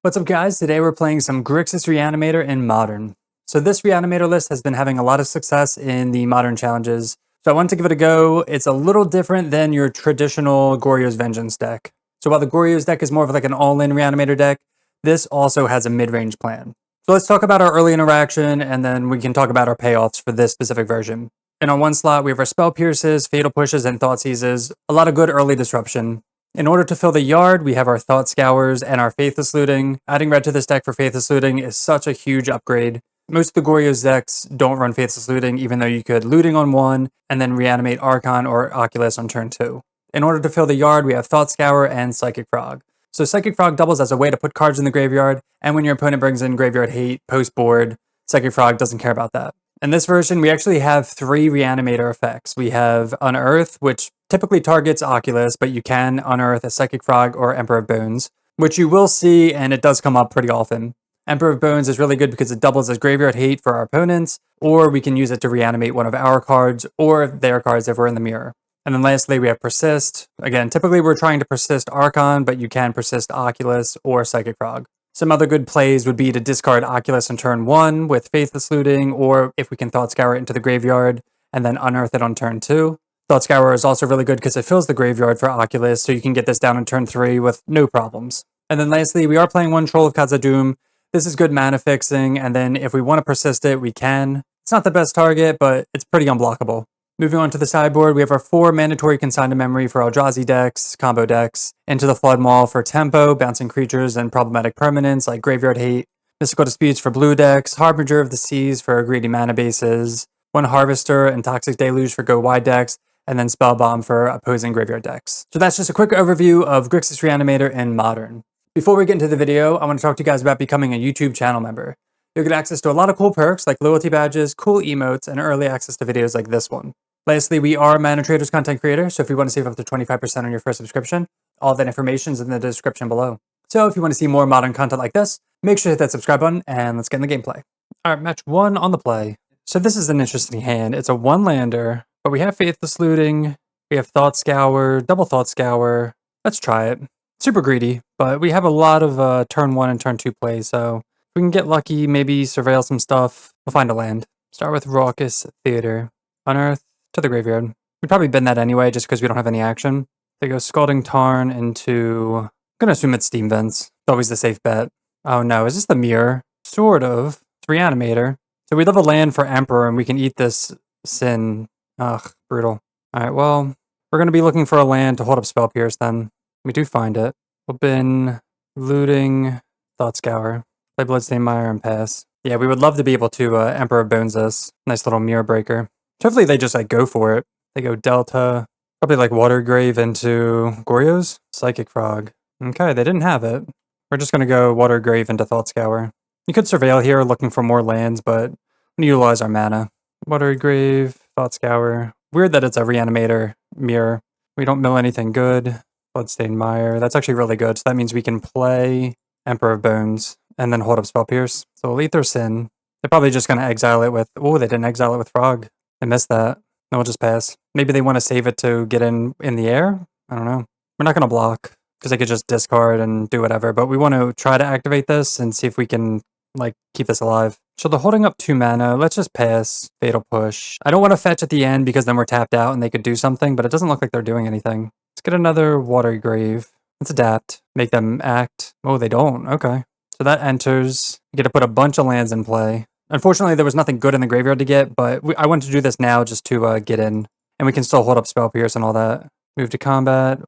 What's up guys, today we're playing some Grixis Reanimator in Modern. So this Reanimator list has been having a lot of success in the Modern challenges, so I wanted to give it a go. It's a little different than your traditional Goryo's Vengeance deck. So while the Goryo's deck is more of like an all-in Reanimator deck, this also has a mid-range plan. So let's talk about our early interaction, and then we can talk about our payoffs for this specific version. In our one slot, we have our Spell Pierces, Fatal Pushes, and Thought Seizes. A lot of good early disruption. In order to fill the yard, we have our Thought Scours and our Faithless Looting. Adding red to this deck for Faithless Looting is such a huge upgrade. Most of the Goryo's decks don't run Faithless Looting, even though you could Looting on one, and then reanimate Archon or Oculus on turn 2. In order to fill the yard, we have Thought Scour and Psychic Frog. So Psychic Frog doubles as a way to put cards in the graveyard, and when your opponent brings in Graveyard Hate post-board, Psychic Frog doesn't care about that. In this version, we actually have 3 Reanimator effects. We have Unearth, which typically targets Oculus, but you can unearth a Psychic Frog or Emperor of Bones, which you will see, and it does come up pretty often. Emperor of Bones is really good because it doubles as Graveyard Hate for our opponents, or we can use it to reanimate one of our cards, or their cards if we're in the mirror. And then lastly, we have Persist. Again, typically we're trying to persist Archon, but you can persist Oculus or Psychic Frog. Some other good plays would be to discard Oculus on turn 1 with Faithless Looting, or if we can Thought Scour it into the graveyard, and then unearth it on turn 2. Thought Scour is also really good because it fills the graveyard for Oculus, so you can get this down on turn 3 with no problems. And then lastly, we are playing one Troll of Khazad-dûm. This is good mana fixing, and then if we want to persist it, we can. It's not the best target, but it's pretty unblockable. Moving on to the sideboard, we have our 4 mandatory Consign to Memory for Eldrazi decks, combo decks, Into the Flood Maul for tempo, bouncing creatures, and problematic permanents like Graveyard Hate, Mystical Disputes for blue decks, Harbinger of the Seas for greedy mana bases, 1 Harvester and Toxic Deluge for go wide decks, and then Spell Bomb for opposing graveyard decks. So that's just a quick overview of Grixis Reanimator in Modern. Before we get into the video, I want to talk to you guys about becoming a YouTube channel member. You'll get access to a lot of cool perks like loyalty badges, cool emotes, and early access to videos like this one. Lastly, we are Mana Traders content creators, so if you want to save up to 25% on your first subscription, all that information is in the description below. So if you want to see more modern content like this, make sure to hit that subscribe button, and let's get in the gameplay. Alright, match 1 on the play. So this is an interesting hand. It's a 1-lander, but we have Faithless Looting, we have Thought Scour, double Thought Scour. Let's try it. Super greedy, but we have a lot of turn 1 and turn 2 plays, so if we can get lucky, maybe surveil some stuff, we'll find a land. Start with Raucous Theater. Unearth to the graveyard. We'd probably bend that anyway, just because we don't have any action. They go Scalding Tarn into... I'm gonna assume it's Steam Vents. It's always the safe bet. Oh no, is this the mirror? Sort of. It's Reanimator. So we love a land for Emperor, and we can eat this Sin. Ugh, brutal. Alright, well, we're gonna be looking for a land to hold up Spell Pierce then. We do find it. Open, Looting, Thought Scour. Play Bloodstained Mire and pass. Yeah, we would love to be able to Emperor of Bones this. Nice little mirror breaker. Hopefully they just like go for it. They go Delta, probably like Watergrave into Goryo's Psychic Frog. Okay, they didn't have it. We're just gonna go Watergrave into Thought Scour. You could surveil here looking for more lands, but we utilize our mana. Watergrave, Thought Scour. Weird that it's a Reanimator mirror. We don't mill anything good. Bloodstained Mire. That's actually really good. So that means we can play Emperor of Bones and then hold up Spell Pierce. So we'll eat their Sin. They're probably just gonna exile it with... Oh, they didn't exile it with Frog. I missed that. No, we'll just pass. Maybe they want to save it to get in the air? I don't know. We're not going to block, because they could just discard and do whatever, but we want to try to activate this and see if we can, like, keep this alive. So they're holding up 2 mana. Let's just pass. Fatal Push. I don't want to fetch at the end, because then we're tapped out and they could do something, but it doesn't look like they're doing anything. Let's get another Watergrave. Let's adapt. Make them act. Oh, they don't. Okay. So that enters. We get to put a bunch of lands in play. Unfortunately, there was nothing good in the graveyard to get, but I wanted to do this now just to get in. And we can still hold up Spell Pierce and all that. Move to combat.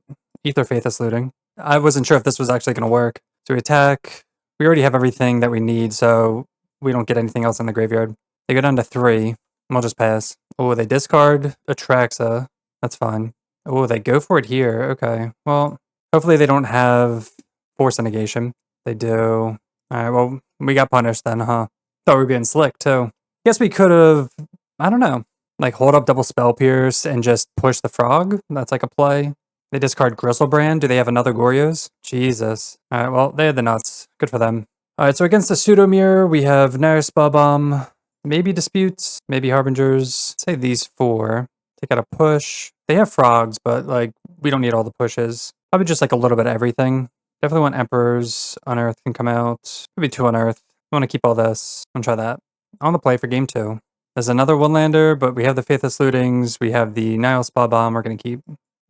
Ether Faithless Looting. I wasn't sure if this was actually going to work. So we attack. We already have everything that we need, so we don't get anything else in the graveyard. They go down to 3. And we'll just pass. Oh, they discard Atraxa. That's fine. Oh, they go for it here. Okay. Well, hopefully they don't have Force Negation. They do. Alright, well, we got punished then, huh? Thought we were being slick too. Guess we could have, I don't know, like hold up double Spell Pierce and just push the Frog. That's like a play. They discard Gristlebrand. Do they have another Goryo's? Jesus. Alright, well, they had the nuts. Good for them. Alright, so against the Pseudo Mirror, we have Nair Spell Bomb, maybe Disputes, maybe Harbingers. Say these 4. Take out a push. They have Frogs, but like, we don't need all the pushes. Probably just like a little bit of everything. Definitely want Emperors. Unearth can come out. Maybe 2 Unearth. I want to keep all this. I'm gonna try that. On the play for game 2. There's another 1-lander, but we have the Faithless Lootings. We have the Nile Spa Bomb. We're gonna keep.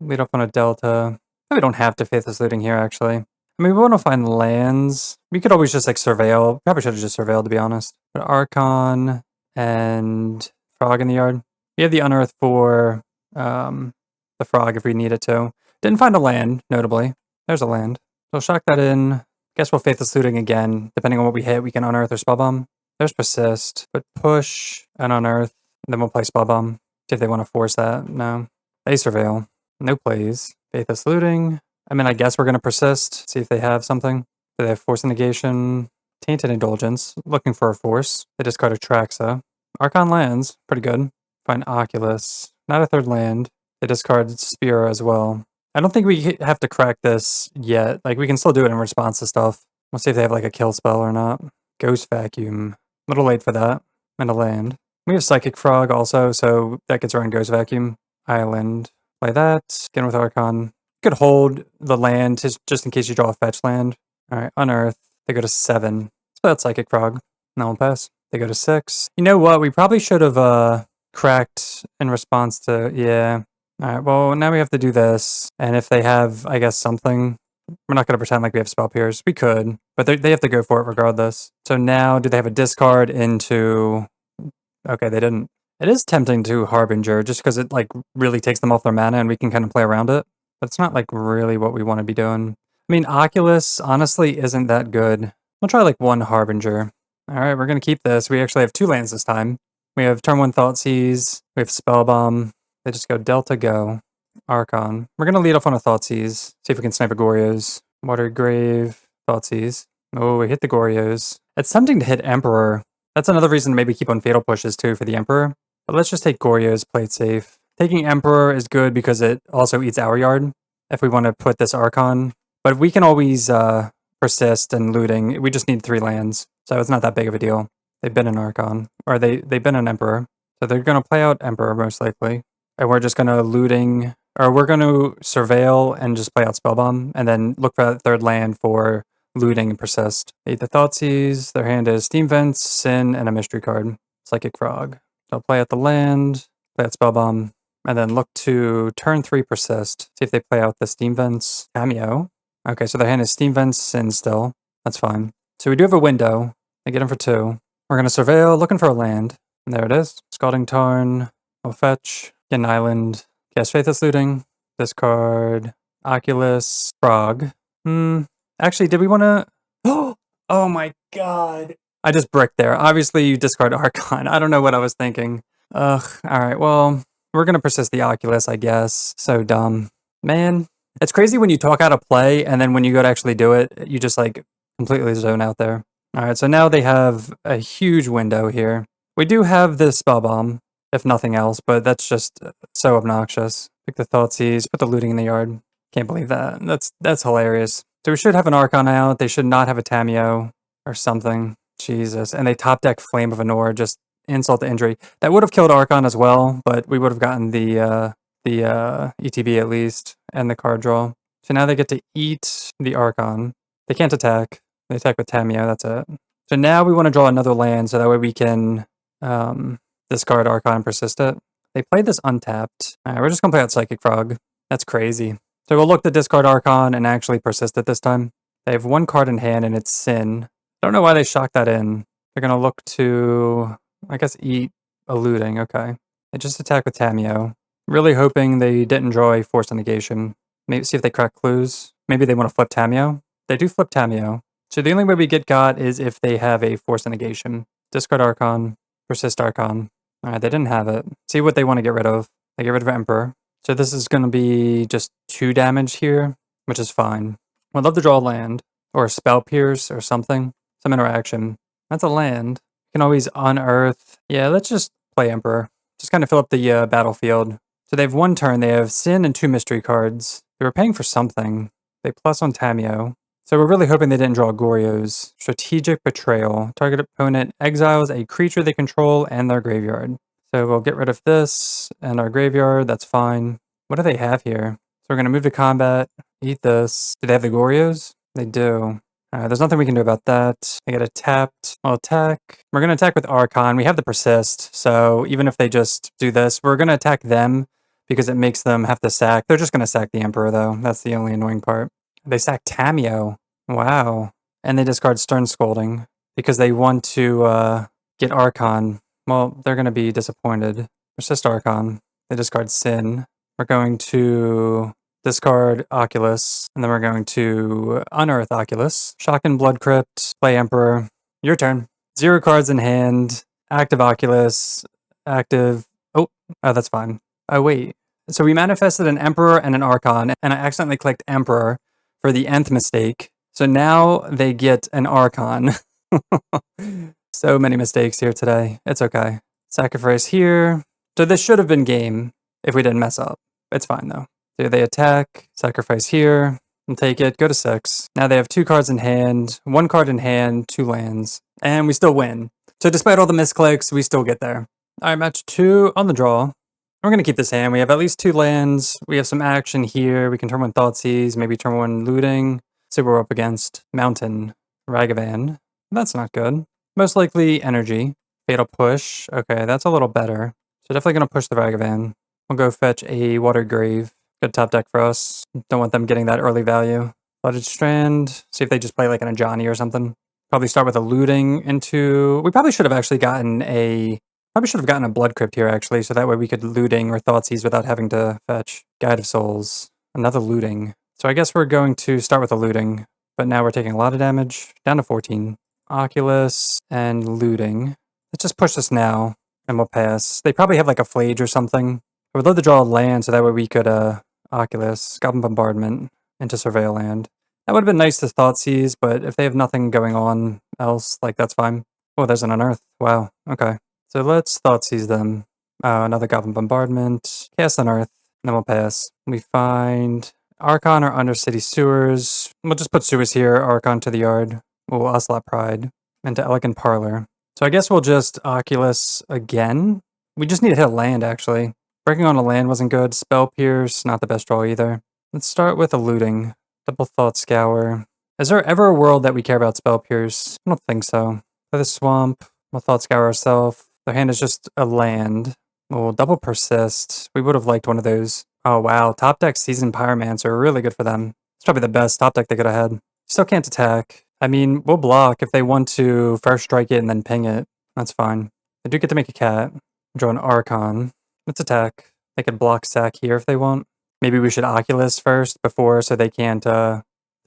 Lead off on a Delta. We don't have to Faithless Looting here, actually. I mean, we want to find lands. We could always just like surveil. Probably should have just surveilled, to be honest. But Archon and Frog in the yard. We have the Unearth for the Frog if we need it to. Didn't find a land, notably. There's a land. So shock that in. Guess we'll Faithless Looting again. Depending on what we hit, we can Unearth or Spellbomb. There's Persist. But push and Unearth. And then we'll play Spellbomb. See if they want to force that. No. They surveil. No plays. Faithless Looting. I mean, I guess we're going to Persist. See if they have something. Do they have Force Negation? Tainted Indulgence. Looking for a Force. They discard Atraxa. Archon lands. Pretty good. Find Oculus. Not a 3rd land. They discard Spear as well. I don't think we have to crack this yet. Like, we can still do it in response to stuff. We'll see if they have, like, a kill spell or not. Ghost Vacuum. A little late for that. And a land. We have Psychic Frog also, so that gets around Ghost Vacuum. Island. Play that. Get in with Archon. Could hold the land just in case you draw a fetch land. Alright, Unearth. They go to 7. Let's play that Psychic Frog. No one pass. They go to 6. You know what? We probably should have cracked in response to... Yeah. Alright, well, now we have to do this. And if they have, I guess, something... We're not going to pretend like we have Spell Pierce. We could. But they have to go for it regardless. So now, do they have a discard into... Okay, they didn't. It is tempting to Harbinger, just because it, like, really takes them off their mana and we can kind of play around it. But it's not, like, really what we want to be doing. I mean, Oculus, honestly, isn't that good. We'll try, like, 1 Harbinger. Alright, we're going to keep this. We actually have 2 lands this time. We have turn 1 Thoughtseize. We have Spellbomb. They just go Delta Go. Archon. We're going to lead off on a Thoughtseize. See if we can snipe a Goryo's. Water Grave. Thoughtseize. Oh, we hit the Goryos. It's tempting to hit Emperor. That's another reason to maybe keep on Fatal Pushes too for the Emperor. But let's just take Goryo's, play it safe. Taking Emperor is good because it also eats our yard if we want to put this Archon. But we can always Persist and Looting. We just need 3 lands. So it's not that big of a deal. They've been an Archon. Or they've been an Emperor. So they're going to play out Emperor most likely. And we're just going to Looting... Or we're going to Surveil and just play out Spellbomb. And then look for that 3rd land for Looting and Persist. Eat the Thoughtseize. Their hand is Steam Vents, Sin, and a Mystery card. Psychic Frog. So I'll play out the land, play out Spellbomb, and then look to turn 3 Persist. See if they play out the Steam Vents. Cameo. Okay, so their hand is Steam Vents, Sin still. That's fine. So we do have a window. They get them for 2. We're going to Surveil, looking for a land. And there it is. Scalding Tarn. We'll fetch. Get an island. Cast Faithless Looting. Discard. Oculus. Frog. Actually, did we want to... Oh my god. I just bricked there. Obviously, you discard Archon. I don't know what I was thinking. Ugh. Alright, well, we're going to Persist the Oculus, I guess. So dumb. Man, it's crazy when you talk out of play, and then when you go to actually do it, you just, like, completely zone out there. Alright, so now they have a huge window here. We do have this Spellbomb, if nothing else, but that's just so obnoxious. Pick the Thoughtseize, put the Looting in the yard. Can't believe that. That's hilarious. So we should have an Archon out. They should not have a Tameo or something. Jesus. And they top deck Flame of Anor, just insult to injury. That would have killed Archon as well, but we would have gotten the ETB at least, and the card draw. So now they get to eat the Archon. They can't attack. They attack with Tameo, that's it. So now we want to draw another land, so that way we can discard Archon and Persist it. They played this untapped. Alright, we're just going to play out Psychic Frog. That's crazy. So we'll look to discard Archon and actually Persist it this time. They have 1 card in hand, and it's Sin. Don't know why they shocked that in. They're going to look to, I guess, eat a Looting. Okay. They just attack with Tameo. Really hoping they didn't draw a Force Negation. Maybe see if they crack clues. Maybe they want to flip Tameo. They do flip Tameo. So the only way we get got is if they have a Force Negation. Discard Archon. Persist Archon. Alright, they didn't have it. See what they want to get rid of. They get rid of Emperor. So this is going to be just 2 damage here, which is fine. I'd love to draw a land. Or a Spell Pierce or something. Some interaction. That's a land. You can always unearth. Yeah, let's just play Emperor. Just kind of fill up the battlefield. So they have 1 turn. They have Sin and 2 mystery cards. They were paying for something. They plus on Tameo. So we're really hoping they didn't draw Goryo's. Strategic Betrayal. Target opponent exiles a creature they control and their graveyard. So we'll get rid of this and our graveyard. That's fine. What do they have here? So we're going to move to combat. Eat this. Do they have the Goryo's? They do. There's nothing we can do about that. They get a tapped. I'll attack. We're going to attack with Archon. We have the Persist, so even if they just do this, we're going to attack them because it makes them have to sack. They're just going to sack the Emperor, though. That's the only annoying part. They sack Tamio. Wow. And they discard Stern Scolding because they want to get Archon. Well, they're going to be disappointed. Persist Archon. They discard Sin. We're going to discard Oculus, and then we're going to Unearth Oculus. Shotgun Blood Crypt, play Emperor. Your turn. 0 cards in hand. Active Oculus. Active. Oh, that's fine. Oh, wait. So we manifested an Emperor and an Archon, and I accidentally clicked Emperor for the nth mistake. So now they get an Archon. So many mistakes here today. It's okay. Sacrifice here. So this should have been game if we didn't mess up. It's fine though. So they attack, sacrifice here, and take it, go to 6. Now they have 2 cards in hand, 1 card in hand, 2 lands, and we still win. So despite all the misclicks, we still get there. All right, match 2 on the draw. We're going to keep this hand. We have at least 2 lands. We have some action here. We can turn 1 Thoughtseize, maybe turn 1 Looting. See what we're up against. Mountain, Ragavan. That's not good. Most likely Energy. Fatal Push. Okay, that's a little better. So definitely going to push the Ragavan. We'll go fetch a Water Grave. Good top deck for us. Don't want them getting that early value. Flooded Strand. See if they just play like an Ajani or something. Probably start with a Looting into... We probably should have actually gotten a... Probably should have gotten a Blood Crypt here actually, so that way we could Looting or Thoughtseize without having to fetch. Guide of Souls. Another Looting. So I guess we're going to start with a Looting, but now we're taking a lot of damage. Down to 14. Oculus and Looting. Let's just push this now, and we'll pass. They probably have like a Flage or something. I would love to draw a land so that way we could Oculus, Goblin Bombardment, into Surveil Land. That would have been nice to Thoughtseize, but if they have nothing going on else, like that's fine. Oh, there's an Unearth. Wow, okay. So let's Thoughtseize them. Another Goblin Bombardment, cast Unearth, and then we'll pass. We find Archon or Undercity Sewers. We'll just put Sewers here, Archon to the yard. We'll Ocelot Pride, into Elegant Parlor. So I guess we'll just Oculus again. We just need to hit a land, actually. Breaking on a land wasn't good. Spell Pierce, not the best draw either. Let's start with a Looting. Double Thought Scour. Is there ever a world that we care about Spell Pierce? I don't think so. Play the Swamp. We'll Thought Scour ourselves. Their hand is just a land. We'll double Persist. We would have liked one of those. Oh wow, top deck Seasoned Pyromancer, really good for them. It's probably the best top deck they could have had. Still can't attack. I mean, we'll block if they want to first strike it and then ping it. That's fine. They do get to make a cat. Draw an Archon. Let's attack. They could block sack here if they want. Maybe we should Oculus first before so they can't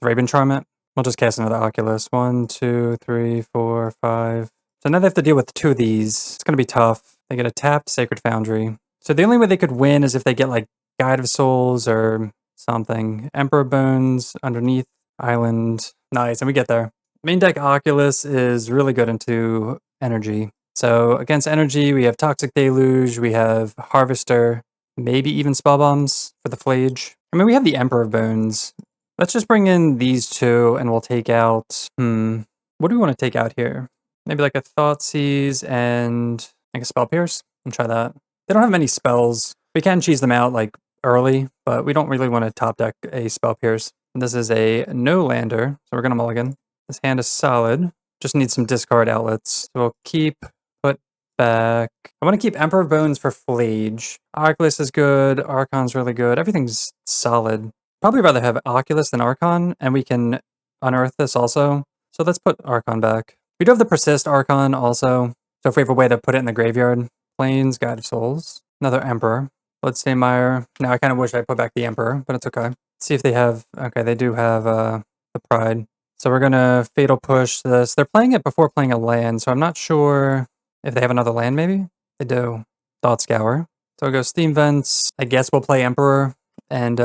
Raven Charm it. We'll just cast another Oculus. 1, 2, 3, 4, 5. So now they have to deal with 2 of these. It's going to be tough. They get a tapped Sacred Foundry. So the only way they could win is if they get like Guide of Souls or something. Emperor Bones underneath Island. Nice, and we get there. Main deck Oculus is really good into Energy. So against Energy, we have Toxic Deluge, we have Harvester, maybe even Spell Bombs for the Flage. I mean, we have the Emperor of Bones. Let's just bring in these 2 and we'll take out... What do we want to take out here? Maybe like a Thoughtseize and like a Spell Pierce? I'll try that. They don't have many spells. We can cheese them out like early, but we don't really want to top deck a Spell Pierce. And this is a no-lander, so we're going to mulligan. This hand is solid. Just need some discard outlets. So we'll keep... back. I want to keep Emperor of Bones for Flage. Oculus is good. Archon's really good. Everything's solid. Probably rather have Oculus than Archon, and we can unearth this also. So let's put Archon back. We do have the Persist Archon also. So if we have a way to put it in the graveyard. Plains, Guide of Souls. Another Emperor. Bloodstainmire. Now I kind of wish I put back the Emperor, but it's okay. Let's see if they have... Okay, they do have the Pride. So we're going to Fatal Push this. They're playing it before playing a land, so I'm not sure... If they have another land, maybe? They do. Thought Scour. So we'll go Steam Vents. I guess we'll play Emperor, and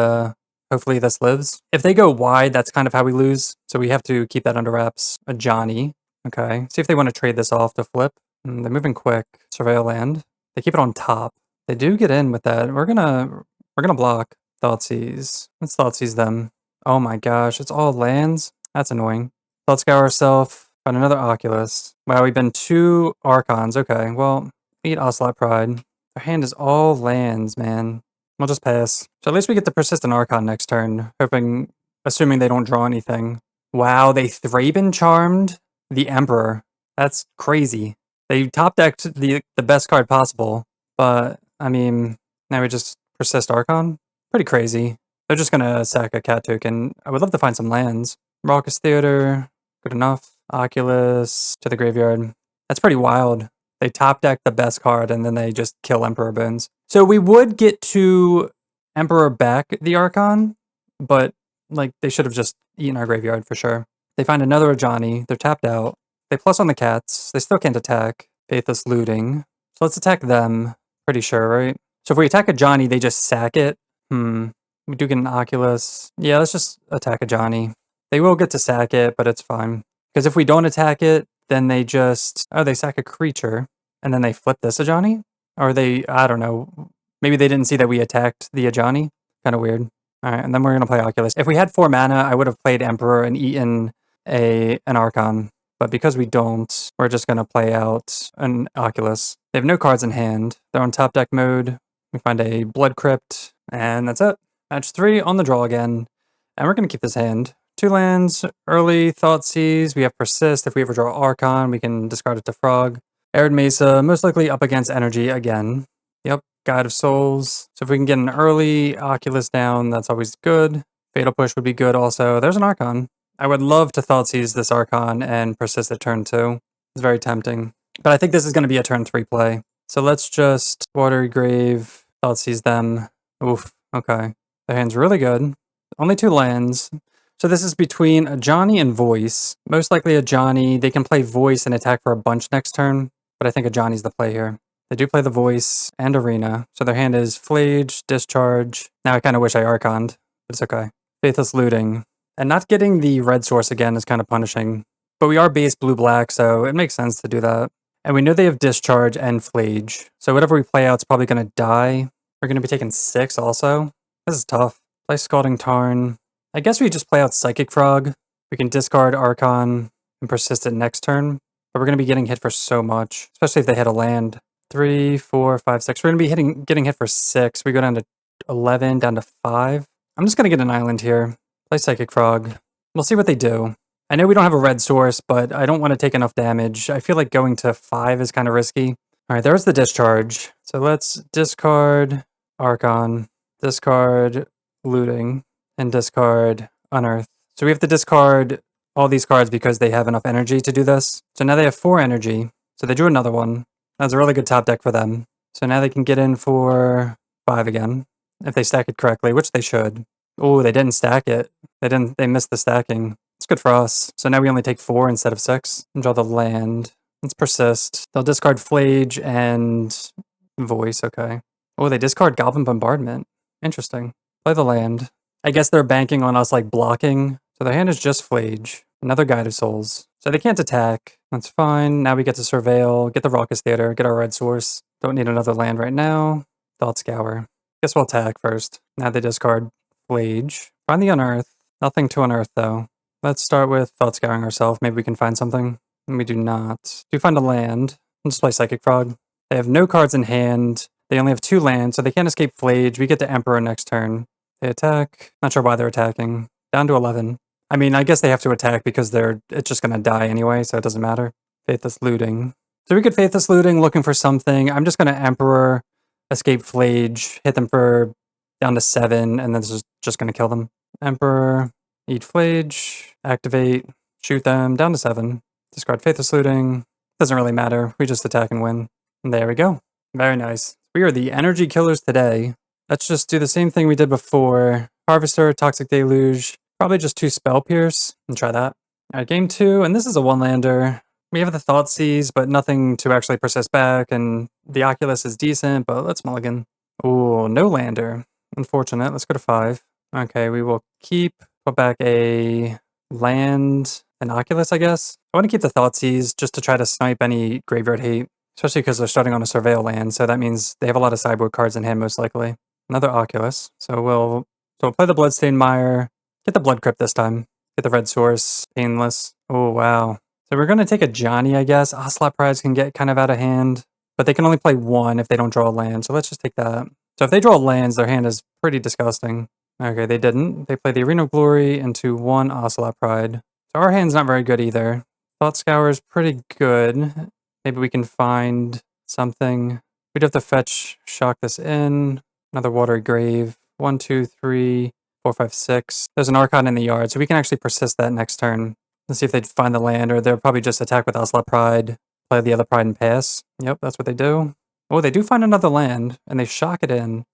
hopefully this lives. If they go wide, that's kind of how we lose. So we have to keep that under wraps. A Johnny. Okay. See if they want to trade this off to flip. They're moving quick. Surveil Land. They keep it on top. They do get in with that. We're gonna block. Thoughtseize. Let's Thoughtseize them. Oh my gosh, it's all lands? That's annoying. Thought Scour ourselves. Got another Oculus. Wow, we've been 2 Archons. Okay, well, eat Ocelot Pride. Their hand is all lands, man. We'll just pass. So at least we get to Persistent Archon next turn, assuming they don't draw anything. Wow, they Thraben Charmed the Emperor. That's crazy. They top decked the best card possible, but I mean, now we just Persist Archon? Pretty crazy. They're just gonna sack a cat token. I would love to find some lands. Raucous Theater, good enough. Oculus to the graveyard. That's pretty wild. They top deck the best card and then they just kill Emperor Bones. So we would get to Emperor back the Archon, but like they should have just eaten our graveyard for sure. They find another Ajani. They're tapped out. They plus on the cats. They still can't attack. Faithless Looting. So let's attack them. Pretty sure, right? So if we attack Ajani, they just sack it. We do get an Oculus. Yeah, let's just attack Ajani. They will get to sack it, but it's fine. Because if we don't attack it, then they just... Oh, they sack a creature. And then they flip this Ajani? Or they... I don't know. Maybe they didn't see that we attacked the Ajani. Kind of weird. Alright, and then we're going to play Oculus. If we had 4 mana, I would have played Emperor and eaten an Archon. But because we don't, we're just going to play out an Oculus. They have no cards in hand. They're on top deck mode. We find a Blood Crypt, and that's it. Match 3 on the draw again. And we're going to keep this hand. 2 lands, early Thoughtseize. We have Persist. If we ever draw Archon, we can discard it to Frog. Arid Mesa, most likely up against Energy again. Yep, Guide of Souls. So if we can get an early Oculus down, that's always good. Fatal Push would be good also. There's an Archon. I would love to Thoughtseize this Archon and Persist at turn 2. It's very tempting. But I think this is going to be a turn 3 play. So let's just Watery Grave, Thoughtseize them. Oof, okay. Their hand's really good. Only 2 lands. So this is between Ajani and Voice. Most likely Ajani. They can play Voice and attack for a bunch next turn. But I think Ajani's the play here. They do play the Voice and Arena. So their hand is Flage, Discharge. Now I kind of wish I Archoned, but it's okay. Faithless Looting. And not getting the red source again is kind of punishing. But we are base blue-black, so it makes sense to do that. And we know they have Discharge and Flage. So whatever we play out is probably going to die. We're going to be taking 6 also. This is tough. Play Scalding Tarn. I guess we just play out Psychic Frog. We can discard Archon and Persist it next turn. But we're going to be getting hit for so much, especially if they hit a land. 3, 4, 5, 6. We're going to be getting hit for 6. We go down to 11, down to 5. I'm just going to get an island here. Play Psychic Frog. We'll see what they do. I know we don't have a red source, but I don't want to take enough damage. I feel like going to 5 is kind of risky. Alright, there's the Discharge. So let's discard Archon, discard Looting, and discard Unearth. So we have to discard all these cards because they have enough energy to do this. So now they have 4 energy. So they drew another one. That's a really good top deck for them. So now they can get in for 5 again, if they stack it correctly, which they should. Oh, they didn't stack it. They missed the stacking. It's good for us. So now we only take 4 instead of 6. And draw the land. Let's Persist. They'll discard Flage and Voice, okay. Oh, they discard Goblin Bombardment. Interesting. Play the land. I guess they're banking on us like blocking. So their hand is just Flage. Another Guide of Souls. So they can't attack. That's fine. Now we get to Surveil, get the Raucous Theater, get our red source. Don't need another land right now. Thought Scour. Guess we'll attack first. Now they discard Flage. Find the Unearth. Nothing to Unearth though. Let's start with Thought Scouring ourselves. Maybe we can find something. And we do not. Do find a land. We'll just play Psychic Frog. They have no cards in hand. They only have 2 lands, so they can't escape Flage. We get to Emperor next turn. They attack. Not sure why they're attacking. Down to 11. I mean, I guess they have to attack because it's just going to die anyway, so it doesn't matter. Faithless Looting. So we could Faithless Looting, looking for something. I'm just going to Emperor, escape Flage, hit them for down to 7, and then this is just going to kill them. Emperor, eat Flage, activate, shoot them, down to 7. Discard Faithless Looting. Doesn't really matter. We just attack and win. And there we go. Very nice. We are the energy killers today. Let's just do the same thing we did before. Harvester, Toxic Deluge. Probably just 2 Spell Pierce and try that. Alright, game 2, and this is a 1-lander. We have the Thoughtseize, but nothing to actually persist back, and the Oculus is decent, but let's mulligan. Ooh, no lander. Unfortunate. Let's go to 5. Okay, we will put back a land, an Oculus, I guess. I want to keep the Thoughtseize just to try to snipe any graveyard hate, especially because they're starting on a Surveil land, so that means they have a lot of sideboard cards in hand, most likely. Another Oculus. So we'll play the Bloodstained Mire. Get the Blood Crypt this time. Get the red source. Painless. Oh, wow. So we're going to take a Johnny, I guess. Ocelot Prize can get kind of out of hand, but they can only play 1 if they don't draw a land. So let's just take that. So if they draw lands, their hand is pretty disgusting. Okay, they didn't. They play the Arena of Glory into 1 Ocelot Pride. Our hand's not very good either. Thought Scour is pretty good. Maybe we can find something. We'd have to fetch, shock this in. Another Watery Grave. 1, 2, 3, 4, 5, 6. There's an Archon in the yard, so we can actually persist that next turn. Let's see if they'd find the land, or they'll probably just attack with Osla Pride, play the other Pride and pass. Yep, that's what they do. Oh, they do find another land, and they shock it in.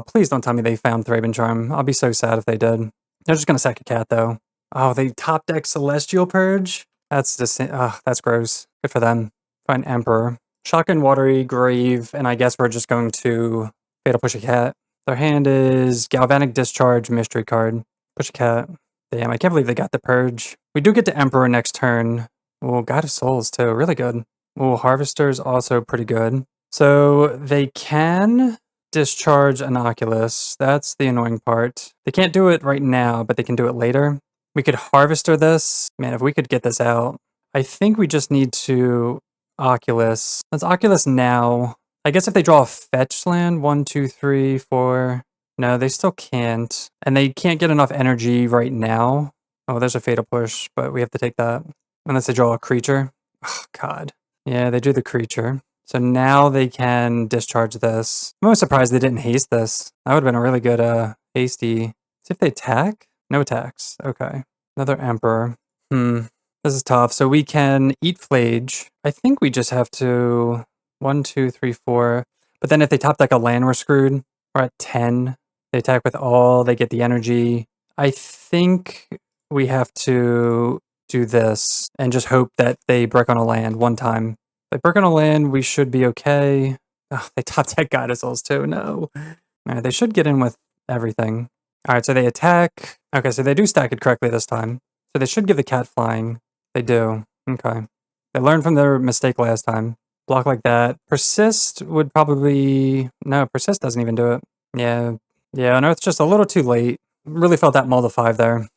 Please don't tell me they found Thraben Charm. I'll be so sad if they did. They're just gonna sack a cat, though. Oh, they top deck Celestial Purge? That's just, that's gross. Good for them. Find Emperor. Shock and Watery Grave, and I guess we're just going to Fatal Push a Cat. Their hand is Galvanic Discharge, Mystery card. Push a Cat. Damn, I can't believe they got the Purge. We do get to Emperor next turn. Oh, God of Souls too, really good. Oh, Harvester's also pretty good. So they can discharge an Oculus. That's the annoying part. They can't do it right now, but they can do it later. We could Harvester this. Man, if we could get this out. I think we just need to Oculus. Let's Oculus now. I guess if they draw a fetch land, 1, 2, 3, 4. No, they still can't. And they can't get enough energy right now. Oh, there's a Fatal Push, but we have to take that. Unless they draw a creature. Oh, God. Yeah, they do the creature. So now they can discharge this. I'm almost surprised they didn't haste this. That would have been a really good hasty. See if they attack? No attacks. Okay. Another Emperor. This is tough. So we can eat Flage. I think we just have to 1, 2, 3, 4. But then if they top deck a land, we're screwed. We're at 10. They attack with all. They get the energy. I think we have to do this and just hope that they break on a land one time. If they break on a land, we should be okay. Oh, they top deck God of Souls too. No. All right, they should get in with everything. All right, so they attack. Okay, so they do stack it correctly this time. So they should give the cat flying. They do. Okay. They learned from their mistake last time. Block like that. Persist would probably... No, Persist doesn't even do it. Yeah. Yeah, Unearth's just a little too late. Really felt that mull to 5 there.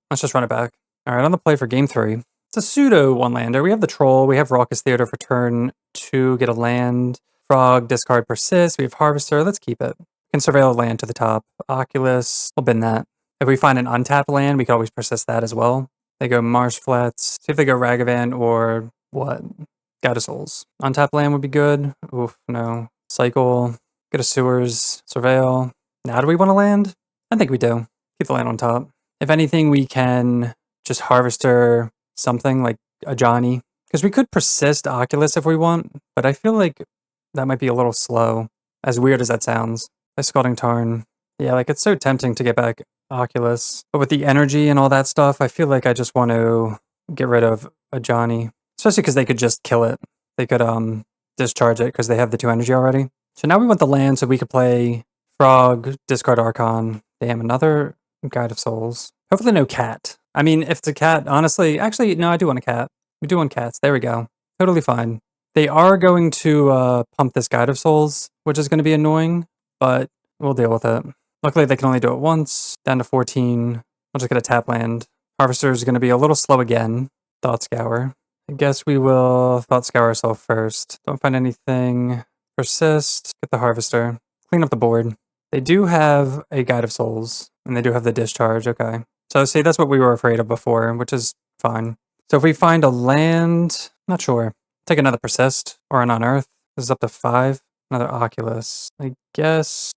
Let's just run it back. All right, on the play for game 3. It's a pseudo one-lander. We have the Troll. We have Raucous Theater for turn 2. Get a land. Frog, discard, Persist. We have Harvester. Let's keep it. Can surveil a land to the top. Oculus. We'll bin that. If we find an untapped land, we can always persist that as well. They go Marsh Flats. See if they go Ragavan or what? God of Souls. Untapped land would be good. Oof, no. Cycle. Go to Sewers. Surveil. Now do we want to land? I think we do. Keep the land on top. If anything, we can just Harvester something like a Johnny. Because we could persist Oculus if we want, but I feel like that might be a little slow. As weird as that sounds. By Scalding Tarn. Yeah, like it's so tempting to get back Oculus. But with the energy and all that stuff, I feel like I just want to get rid of a Johnny. Especially because they could just kill it. They could discharge it because they have the 2 energy already. So now we want the land so we could play Frog, discard Archon. Damn, another Guide of Souls. Hopefully no cat. I mean, if it's a cat, honestly, actually, no, I do want a cat. We do want cats. There we go. Totally fine. They are going to pump this Guide of Souls, which is going to be annoying, but we'll deal with it. Luckily, they can only do it once. Down to 14. I'll just get a tap land. Harvester is going to be a little slow again. Thought Scour. I guess we will Thought Scour ourselves first. Don't find anything. Persist. Get the Harvester. Clean up the board. They do have a Guide of Souls, and they do have the Discharge. Okay. So, see, that's what we were afraid of before, which is fine. So, if we find a land, not sure. Take another Persist or an Unearth. This is up to 5. Another Oculus. I guess.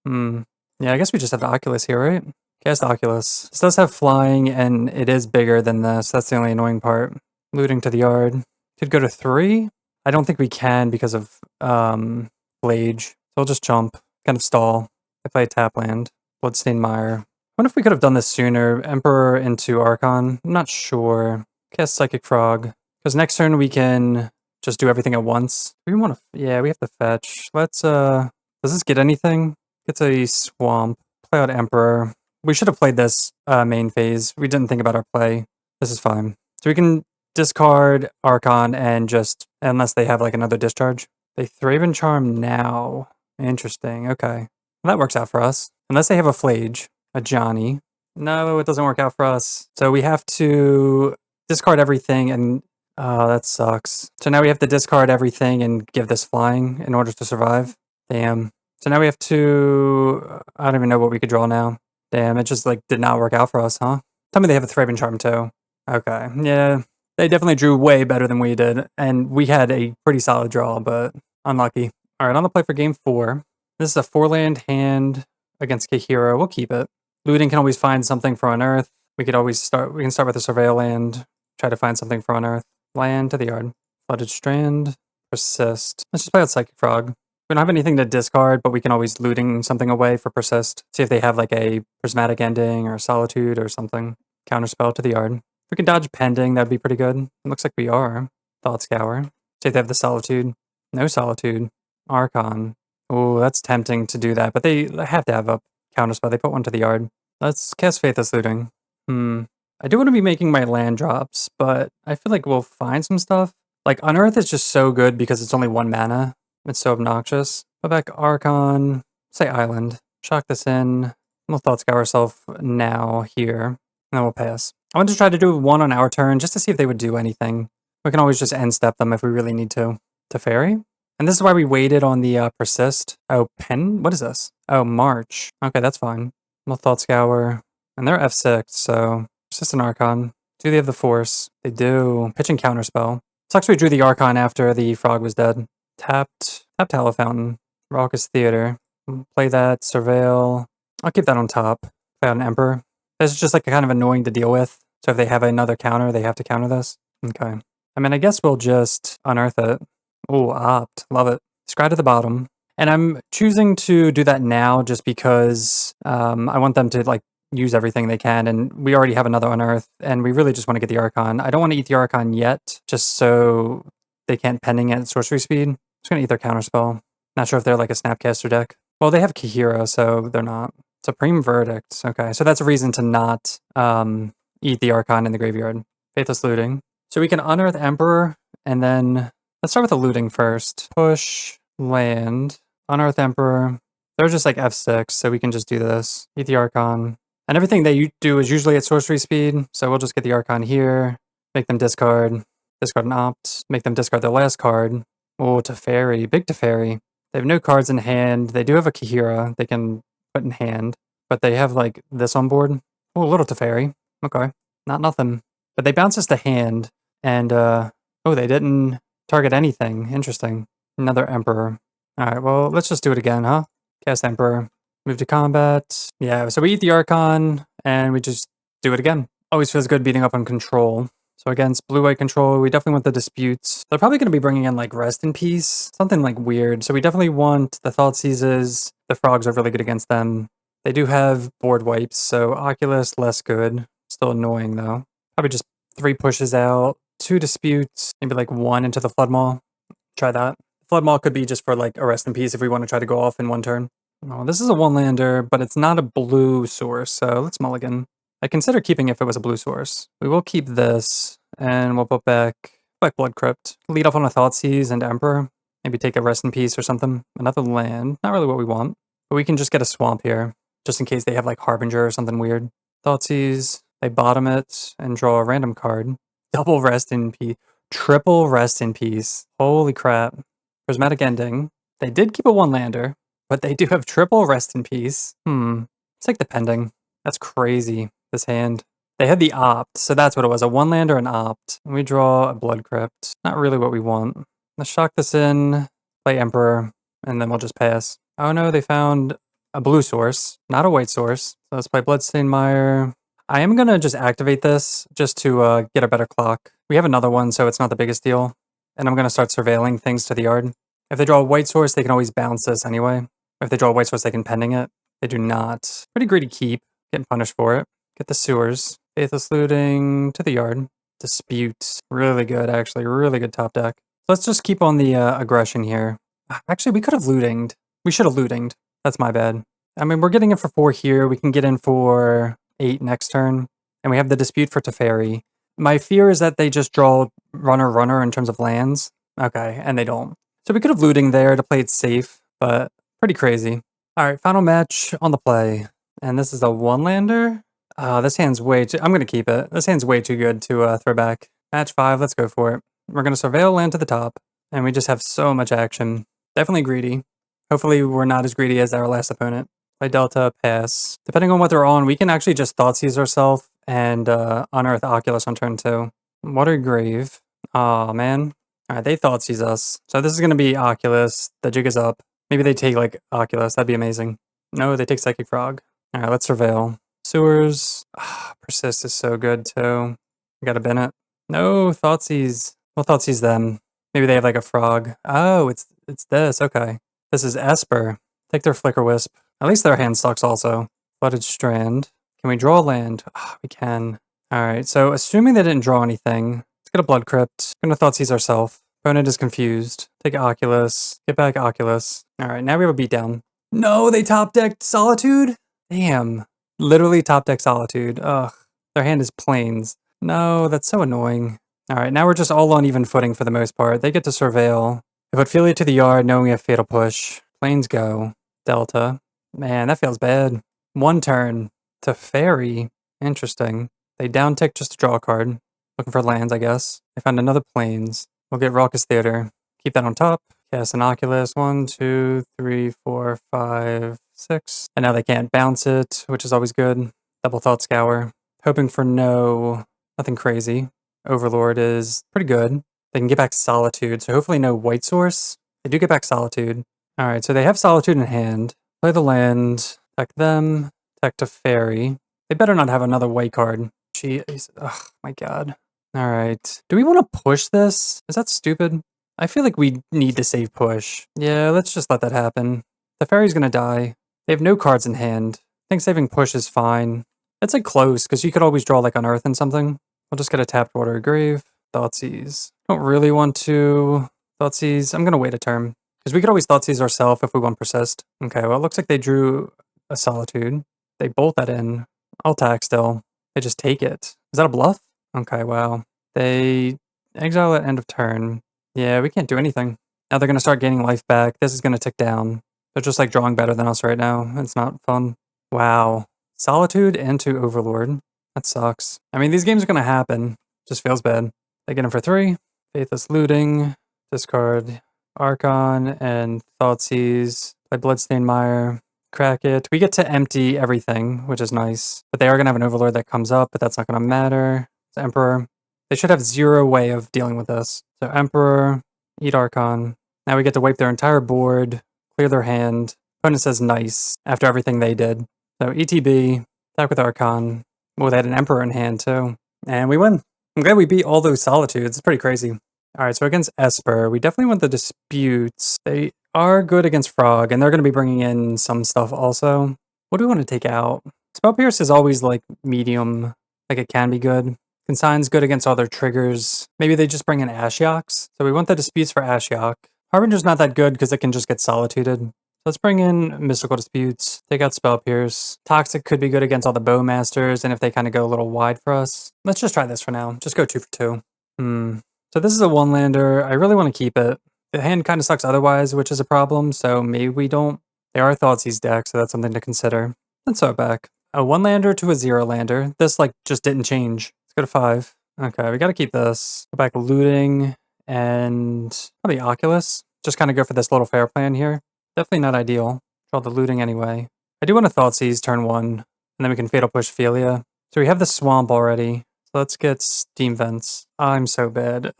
Yeah, I guess we just have the Oculus here, right? Cast Oculus. This does have flying, and it is bigger than this. That's the only annoying part. Looting to the yard. Could go to 3. I don't think we can because of Flage. So I'll just jump. Kind of stall. I play tap land. Bloodstained Mire. I wonder if we could have done this sooner. Emperor into Archon. I'm not sure. Cast Psychic Frog. Because next turn we can just do everything at once. We want to... Yeah, we have to fetch. Let's... Does this get anything? Gets a Swamp. Play out Emperor. We should have played this main phase. We didn't think about our play. This is fine. So we can discard Archon and just... Unless they have like another discharge. They Thraben Charm now. Interesting. Okay. Well, that works out for us. Unless they have a Flage. A Johnny. No, it doesn't work out for us. So we have to discard everything and... that sucks. So now we have to discard everything and give this flying in order to survive. Damn. So now we have to... I don't even know what we could draw now. Damn, it just like did not work out for us, huh? Tell me they have a Thraben Charm too. Okay, yeah. They definitely drew way better than we did, and we had a pretty solid draw, but unlucky. Alright, on the play for game 4. This is a 4-land hand against Kahira. We'll keep it. Looting can always find something for Unearth. We can start with a Surveil land, try to find something for Unearth. Land to the yard. Flooded Strand. Persist. Let's just play out Psychic Frog. We don't have anything to discard, but we can always looting something away for Persist. See if they have like a Prismatic Ending or Solitude or something. Counterspell to the yard. If we can dodge Pending, that'd be pretty good. It looks like we are. Thought Scour. See if they have the Solitude. No Solitude. Archon. Oh, that's tempting to do that, but they have to have a counterspell. They put one to the yard. Let's cast Faithless Looting. I do want to be making my land drops, but I feel like we'll find some stuff. Like, Unearth is just so good because it's only 1 mana. It's so obnoxious. Put back Archon. Say Island. Shock this in. We'll Thought Scour ourselves now here. And then we'll pass. I want to try to do 1 on our turn just to see if they would do anything. We can always just end step them if we really need to. Teferi? And this is why we waited on the Persist. Oh, What is this? Oh, March. Okay, that's fine. We'll Thought Scour. And they're F6, so Persist and Archon. Do they have the Force? They do. Pitching Counterspell. Sucks we drew the Archon after the Frog was dead. Tapped Tallow Fountain. Raucous Theater. Play that. Surveil. I'll keep that on top. Play out an Emperor. This is just like kind of annoying to deal with. So if they have another counter, they have to counter this. Okay. I mean, I guess we'll just Unearth it. Oh, Opt. Love it. Scry to the bottom. And I'm choosing to do that now just because I want them to like use everything they can. And we already have another Unearth. And we really just want to get the Archon. I don't want to eat the Archon yet, just so they can't Pending at sorcery speed. I'm just going to eat their Counterspell. Not sure if they're like a Snapcaster deck. Well, they have Kahira, so they're not. Supreme Verdict. Okay, so that's a reason to not eat the Archon in the graveyard. Faithless Looting. So we can Unearth Emperor, and then let's start with the looting first. Push, land, Unearth Emperor. They're just like F6, so we can just do this. Eat the Archon. And everything that you do is usually at sorcery speed, so we'll just get the Archon here, make them discard an Opt, make them discard their last card. Oh, Teferi, big Teferi. They have no cards in hand. They do have a Kahira they can put in hand, but they have like this on board. Oh, a little Teferi. Okay, not nothing. But they bounce us to hand, and oh, they didn't target anything. Interesting. Another Emperor. All right, well, let's just do it again, huh? Cast Emperor. Move to combat. Yeah, so we eat the Archon, and we just do it again. Always feels good beating up on control. So against blue-white control, we definitely want the disputes. They're probably going to be bringing in like Rest in Peace, something like weird. So we definitely want the Thoughtseizes. The Frogs are really good against them. They do have board wipes, so Oculus, less good. Still annoying though. Probably just 3 pushes out, 2 disputes, maybe like 1 into the Flood Maw. Try that. Flood Maw could be just for like a Rest in Peace if we want to try to go off in 1 turn. Oh, this is a 1-lander, but it's not a blue source, so let's mulligan. I'd consider keeping if it was a blue source. We will keep this, and we'll put back Blood Crypt. Lead off on a Thoughtseize and Emperor. Maybe take a Rest in Peace or something. Another land. Not really what we want. But we can just get a Swamp here, just in case they have like Harbinger or something weird. Thoughtseize. They bottom it and draw a random card. Double Rest in Peace. Triple Rest in Peace. Holy crap. Prismatic Ending. They did keep a 1-lander, but they do have triple Rest in Peace. Let's take the Pending. That's crazy. This hand. They had the Opt, so that's what it was, a 1-lander and Opt. And we draw a Blood Crypt. Not really what we want. Let's shock this in, play Emperor, and then we'll just pass. Oh no, they found a blue source, not a white source. So let's play Bloodstained Mire. I am going to just activate this just to get a better clock. We have another one, so it's not the biggest deal. And I'm going to start surveilling things to the yard. If they draw a white source, they can always bounce this anyway. If they draw a white source, they can Pending it. They do not. Pretty greedy keep. Getting punished for it. Get the sewers. Faithless Looting to the yard. Dispute. Really good, actually. Really good top deck. Let's just keep on the aggression here. Actually, we could have lootinged. We should have lootinged. That's my bad. I mean, we're getting in for 4 here. We can get in for 8 next turn. And we have the Dispute for Teferi. My fear is that they just draw runner in terms of lands. Okay, and they don't. So we could have looting there to play it safe, but pretty crazy. All right, final match on the play. And this is a 1-lander. This hand's way too... I'm going to keep it. This hand's way too good to throw back. Match 5, let's go for it. We're going to surveil land to the top. And we just have so much action. Definitely greedy. Hopefully we're not as greedy as our last opponent. Play Delta, pass. Depending on what they're on, we can actually just Thoughtseize ourselves and Unearth Oculus on turn 2. Water Grave. Aw, man. Alright, they thought sees us. So this is going to be Oculus. The jig is up. Maybe they take, like, Oculus. That'd be amazing. No, they take Psychic Frog. Alright, let's Surveil. Sewers. Persist is so good, too. We got a Bennett. No, Thoughtseize. Well, Thoughtseize them. Maybe they have, like, a frog. Oh, it's this. Okay. This is Esper. Take their Flicker Wisp. At least their hand sucks also. Flooded Strand. Can we draw land? We can. Alright, so assuming they didn't draw anything, let's get a Blood Crypt. Gonna Thoughtseize ourselves. Opponent is confused. Take Oculus. Get back Oculus. Alright, now we have a beatdown. No, they top decked Solitude? Damn. Literally top deck Solitude. Ugh. Their hand is Plains. No, that's so annoying. Alright, now we're just all on even footing for the most part. They get to Surveil. They put Filia to the yard, knowing we have Fatal Push. Plains go. Delta. Man, that feels bad. One turn to Fairy. Interesting. They down tick just to draw a card. Looking for lands, I guess. They found another Plains. We'll get Raucous Theater. Keep that on top. Cast an Oculus. 1, 2, 3, 4, 5, 6. And now they can't bounce it, which is always good. Double Thought Scour. Hoping for nothing crazy. Overlord is pretty good. They can get back Solitude, so hopefully no white source. They do get back Solitude. Alright, so they have Solitude in hand. Play the land. Tech them. Tech to Fairy. They better not have another white card. Jeez. Oh my god. Alright. Do we want to push this? Is that stupid? I feel like we need to save push. Yeah, let's just let that happen. The Fairy's gonna die. They have no cards in hand. I think saving push is fine. It's like close, because you could always draw like Unearth and something. We'll just get a tapped Water Grave. Thoughtseize. Don't really want to Thoughtseize. I'm gonna wait a turn. Because we could always Thoughtseize ourselves if we want Persist. Okay, well it looks like they drew a Solitude. They bolt that in. I'll attack still. They just take it. Is that a bluff? Okay, wow. They exile at end of turn. Yeah, we can't do anything. Now they're gonna start gaining life back. This is gonna tick down. They're just like drawing better than us right now. It's not fun. Wow. Solitude into Overlord. That sucks. I mean, these games are gonna happen. Just feels bad. They get him for 3. Faithless Looting. Discard Archon and Thoughtseize. Play Bloodstained Mire. Crack it. We get to empty everything, which is nice. But they are gonna have an Overlord that comes up, but that's not gonna matter. It's Emperor. They should have 0 way of dealing with this. So Emperor, eat Archon. Now we get to wipe their entire board, clear their hand. Opponent says nice after everything they did. So ETB, attack with Archon. Oh, they had an Emperor in hand too. And we win. I'm glad we beat all those Solitudes. It's pretty crazy. Alright, so against Esper, we definitely want the Disputes. They are good against Frog, and they're going to be bringing in some stuff also. What do we want to take out? Spell Pierce is always like medium, like it can be good. Consign's good against all their triggers. Maybe they just bring in Ashiok's. So we want the Disputes for Ashiok. Harbinger's not that good because it can just get Solituded. So let's bring in Mystical Disputes, take out Spell Pierce. Toxic could be good against all the Bowmasters, and if they kind of go a little wide for us. Let's just try this for now. Just go 2 for 2. So this is a 1-lander. I really want to keep it. The hand kind of sucks otherwise, which is a problem, so maybe we don't. They are Thoughtseize deck, so that's something to consider. Let's throw it back. A 1-lander to a 0-lander. This, like, just didn't change. Let's go to 5. Okay, we gotta keep this. Go back Looting, and probably Oculus. Just kind of go for this little fair plan here. Definitely not ideal. Draw the Looting anyway. I do want to Thoughtseize turn 1, and then we can Fatal Push Filia. So we have the Swamp already. So let's get Steam Vents. I'm so bad.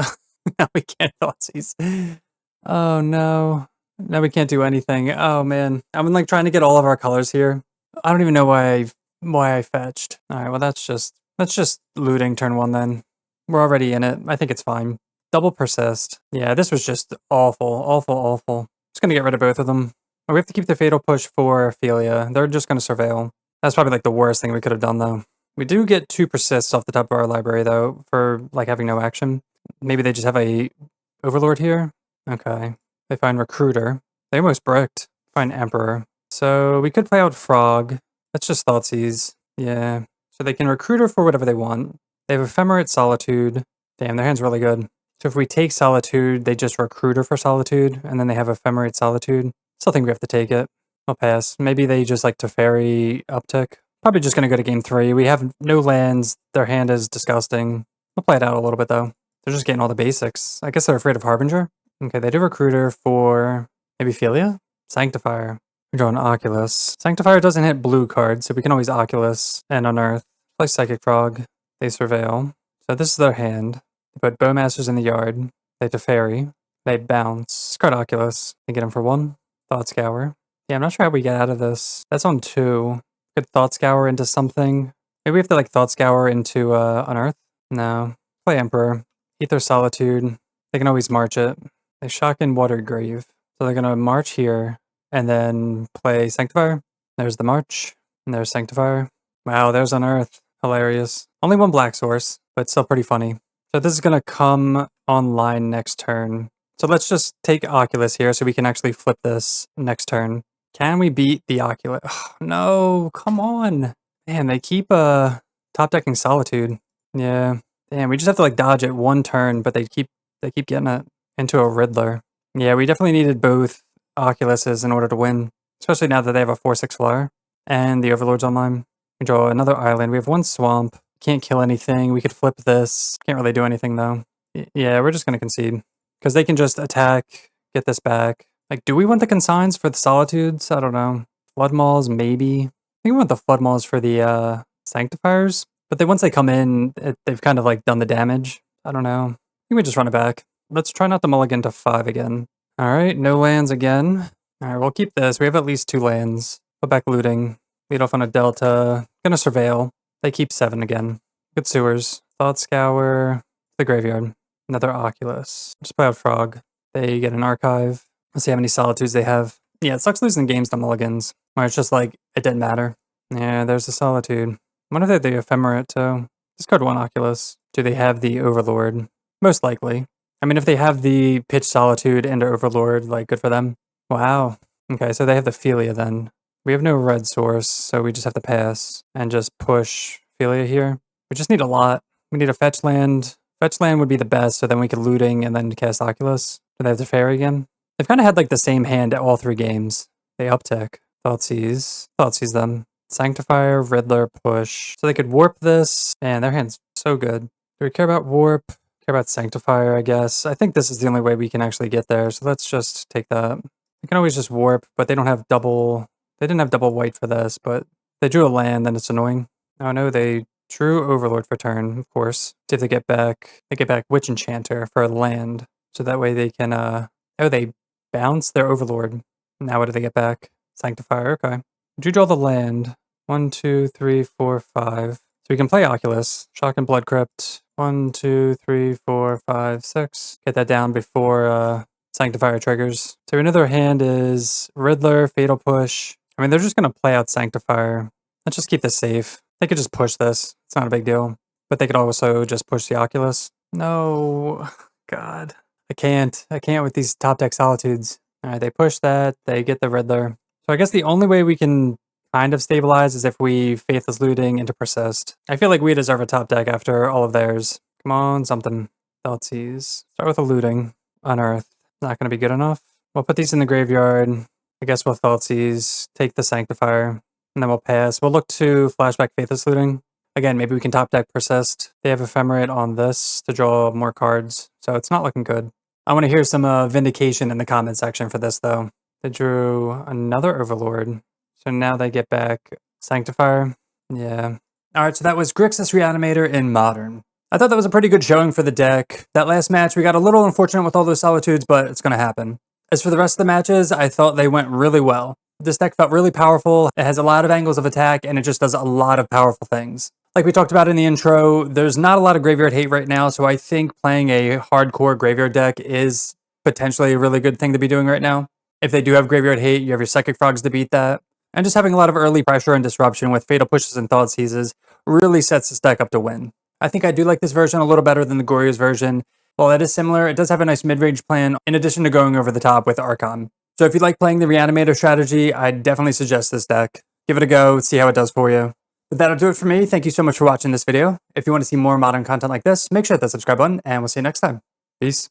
Now we can't Thoughtseize. Oh no. Now we can't do anything. Oh man. I'm like trying to get all of our colors here. I don't even know why I fetched. Alright, well let's just Looting turn 1 then. We're already in it. I think it's fine. Double Persist. Yeah, this was just awful. Awful. Just gonna get rid of both of them. We have to keep the Fatal Push for Filia. They're just gonna Surveil. That's probably like the worst thing we could have done though. We do get 2 Persists off the top of our library though, for like having no action. Maybe they just have a Overlord here? Okay. They find Recruiter. They almost bricked. Find Emperor. So we could play out Frog. Let's just Thoughtseize. Yeah. So they can Recruiter for whatever they want. They have Ephemerate Solitude. Damn, their hand's really good. So if we take Solitude, they just Recruiter for Solitude, and then they have Ephemerate Solitude. Still think we have to take it. I'll pass. Maybe they just like Teferi uptick. Probably just gonna go to game 3. We have no lands. Their hand is disgusting. We'll play it out a little bit though. They're just getting all the basics. I guess they're afraid of Harbinger. Okay, they do Recruiter for maybe Filia? Sanctifier. We draw an Oculus. Sanctifier doesn't hit blue cards, so we can always Oculus and Unearth. Play Psychic Frog. They Surveil. So this is their hand. They put Bowmasters in the yard. They Teferi. They bounce. Discard Oculus. They get him for 1. Thought Scour. Yeah, I'm not sure how we get out of this. That's on 2. Could Thought Scour into something. Maybe we have to like Thought Scour into Unearth? No. Play Emperor. Ether Solitude. They can always march it. They shock in Water Grave. So they're gonna march here and then play Sanctifier. There's the march. And there's Sanctifier. Wow, there's Unearth. Hilarious. Only 1 black source, but still pretty funny. So this is gonna come online next turn. So let's just take Oculus here so we can actually flip this next turn. Can we beat the Oculus? Oh, no, come on. Man, they keep top decking Solitude. Yeah. Damn, we just have to like dodge it 1 turn, but they keep getting it into a Riddler. Yeah, we definitely needed both Oculuses in order to win, especially now that they have a 4/6 flyer and the Overlord's online. We draw another island. We have 1 swamp. Can't kill anything. We could flip this. Can't really do anything though. Yeah, we're just gonna concede because they can just attack, get this back. Like, do we want the consigns for the Solitudes? I don't know. Flood Mauls, maybe. I think we want the Flood Mauls for the Sanctifiers. But once they come in, they've kind of like done the damage. I don't know. I think we just run it back. Let's try not to mulligan to 5 again. All right, no lands again. All right, we'll keep this. We have at least 2 lands. Put back Looting. Lead off on a Delta. Gonna Surveil. They keep 7 again. Good Sewers. Thought Scour. The Graveyard. Another Oculus. Just play out Frog. They get an Archive. Let's see how many Solitudes they have. Yeah, it sucks losing games to mulligans, where it's just like, it didn't matter. Yeah, there's the Solitude. I wonder if they have the Ephemerate too. Discard 1 Oculus. Do they have the Overlord? Most likely. I mean, if they have the Pitch Solitude and Overlord, like, good for them. Wow. Okay, so they have the Philia then. We have no red source, so we just have to pass and just push Philia here. We just need a lot. We need a fetch land. Fetch land would be the best, so then we could Looting and then cast Oculus. Do they have the Fairy again? They've kind of had like the same hand at all 3 games. They uptick. Thoughtseize them. Sanctifier, Riddler, push. So they could warp this, and their hand's so good. Do we care about warp? Care about Sanctifier, I guess. I think this is the only way we can actually get there, so let's just take that. We can always just warp, but they don't have double... They didn't have double white for this, but if they drew a land, then it's annoying. Oh no, they drew Overlord for turn, of course. See if they get back Witch Enchanter for a land, so that way they can, oh, they bounce their Overlord. Now what do they get back? Sanctifier, okay. Would you draw the land? 1, 2, 3, 4, 5. So we can play Oculus. Shock and Blood Crypt. 1, 2, 3, 4, 5, 6. Get that down before Sanctifier triggers. So another hand is Riddler, Fatal Push. I mean, they're just going to play out Sanctifier. Let's just keep this safe. They could just push this. It's not a big deal. But they could also just push the Oculus. No. God. I can't with these top deck Solitudes. Alright, they push that. They get the Riddler. So I guess the only way we can kind of stabilize is if we Faithless Looting into Persist. I feel like we deserve a top deck after all of theirs. Come on, something. Thoughtseize. Start with a Looting. Unearth. Not going to be good enough. We'll put these in the graveyard. I guess we'll Thoughtseize. Take the Sanctifier. And then we'll pass. We'll look to flashback Faithless Looting. Again, maybe we can top deck Persist. They have Ephemerate on this to draw more cards. So it's not looking good. I want to hear some vindication in the comment section for this, though. They drew another Overlord. So now they get back Sanctifier. Yeah. Alright, so that was Grixis Reanimator in Modern. I thought that was a pretty good showing for the deck. That last match, we got a little unfortunate with all those Solitudes, but it's going to happen. As for the rest of the matches, I thought they went really well. This deck felt really powerful. It has a lot of angles of attack, and it just does a lot of powerful things. Like we talked about in the intro, there's not a lot of graveyard hate right now, so I think playing a hardcore graveyard deck is potentially a really good thing to be doing right now. If they do have graveyard hate, you have your Psychic Frogs to beat that. And just having a lot of early pressure and disruption with Fatal Pushes and Thoughtseizes really sets this deck up to win. I think I do like this version a little better than the Goryo's version. While it is similar, it does have a nice mid-range plan in addition to going over the top with Archon. So if you like playing the Reanimator strategy, I definitely suggest this deck. Give it a go, see how it does for you. But that'll do it for me. Thank you so much for watching this video. If you want to see more Modern content like this, make sure to hit that subscribe button, and we'll see you next time. Peace.